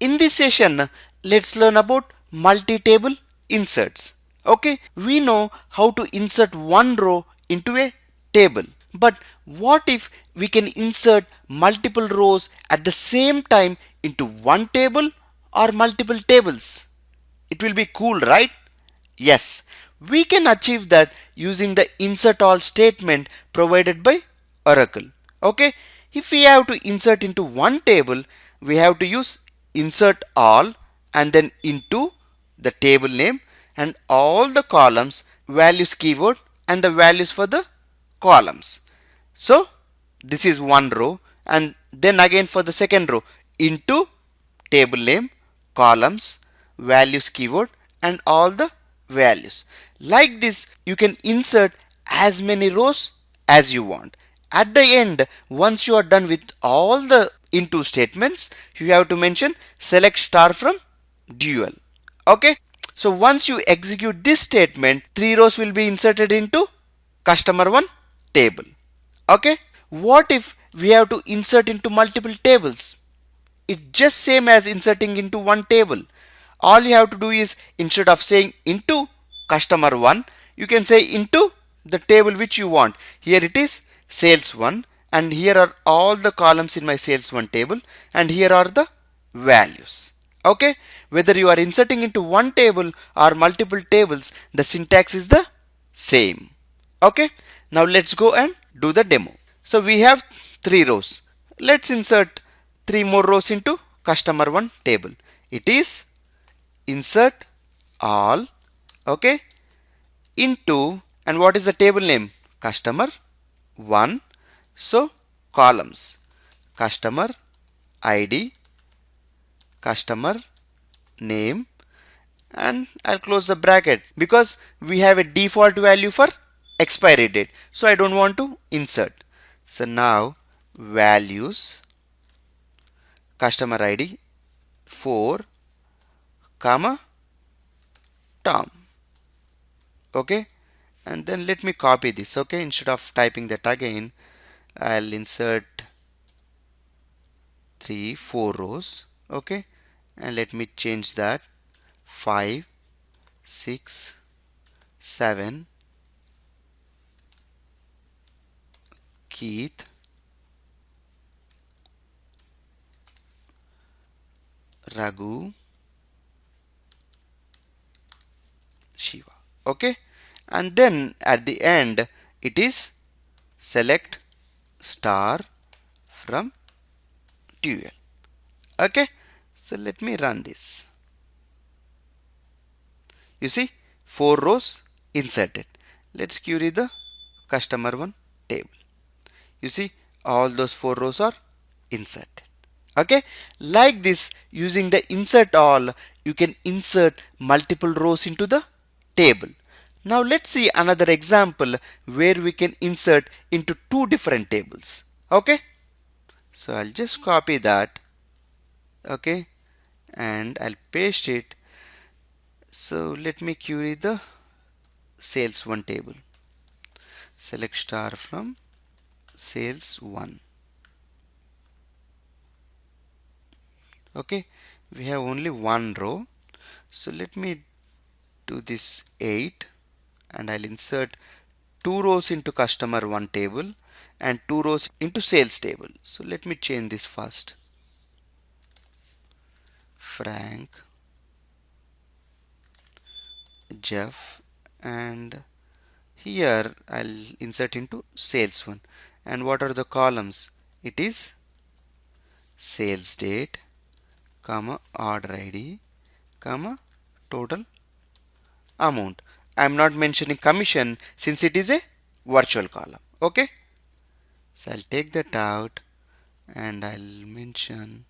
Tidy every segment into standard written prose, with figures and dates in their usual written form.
In this session, let's learn about multi-table inserts. Okay, we know how to insert one row into a table. But what if we can insert multiple rows at the same time into one table or multiple tables? It will be cool, right? Yes, we can achieve that using the insert all statement provided by Oracle. Okay, if we have to insert into one table, we have to use insert all and then into the table name and all the columns, values keyword and the values for the columns. So this is one row, and then again for the second row into table name, columns, values keyword and all the values. Like this you can insert as many rows as you want. At the end, once you are done with all the into statements, you have to mention select star from dual. Okay, so once you execute this statement, 3 rows will be inserted into customer 1 table. Okay, what if we have to insert into multiple tables? It's just same as inserting into one table. All you have to do is, instead of saying into customer 1, you can say into the table which you want. Here it is sales 1, and here are all the columns in my sales 1 table, and here are the values. Okay, whether you are inserting into one table or multiple tables, the syntax is the same. Okay, now let's go and do the demo. So we have 3 rows. Let's insert 3 more rows into customer 1 table. It is insert all, okay, into, and what is the table name? Customer 1. So columns, customer ID, customer name, and I'll close the bracket because we have a default value for expiry date, so I don't want to insert. So now values, customer ID 4, comma Tom. Okay, and then let me copy this. Okay, instead of typing that again, I'll insert 4 rows. Okay, and let me change that 5, 6, 7, Keith, Raghu, Shiva. Okay, and then at the end it is select star from dual. Okay, so let me run this. You see 4 rows inserted. Let's query the customer 1 table. You see all those 4 rows are inserted. Okay, like this, using the insert all, you can insert multiple rows into the table. Now let's see another example where we can insert into 2 different tables. Okay, so I'll just copy that. Okay, and I'll paste it. So let me query the sales 1 table. Select star from sales 1. Okay, we have only one row, so let me do this 8, and I'll insert 2 rows into customer 1 table and 2 rows into sales table. So let me change this first. Frank, Jeff, and here I'll insert into sales 1. And what are the columns? It is sales date, comma order ID, comma total amount. I am not mentioning commission since it is a virtual column. Okay, so I'll take that out and I'll mention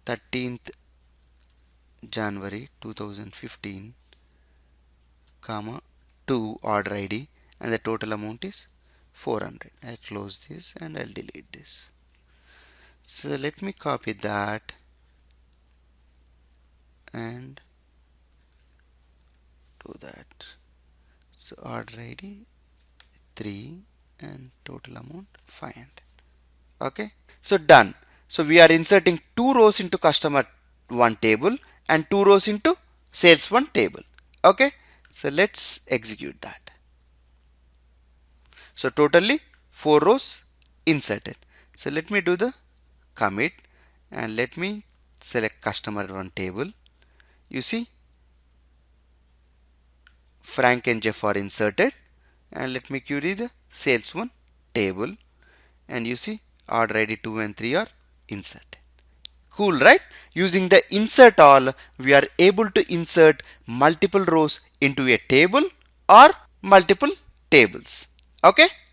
13th January 2015, comma 2 order ID, and the total amount is 400. I'll close this and I'll delete this. So let me copy that and do that. So order ID 3 and total amount 500. Okay, so done. So we are inserting 2 rows into customer one table and 2 rows into sales one table. Okay, so let's execute that. So totally 4 rows inserted. So let me do the commit and let me select customer one table. You see Frank and Jeff are inserted, and let me query the sales one table, and you see order ID 2 and 3 are inserted. Cool, right? Using the insert all, we are able to insert multiple rows into a table or multiple tables. Okay.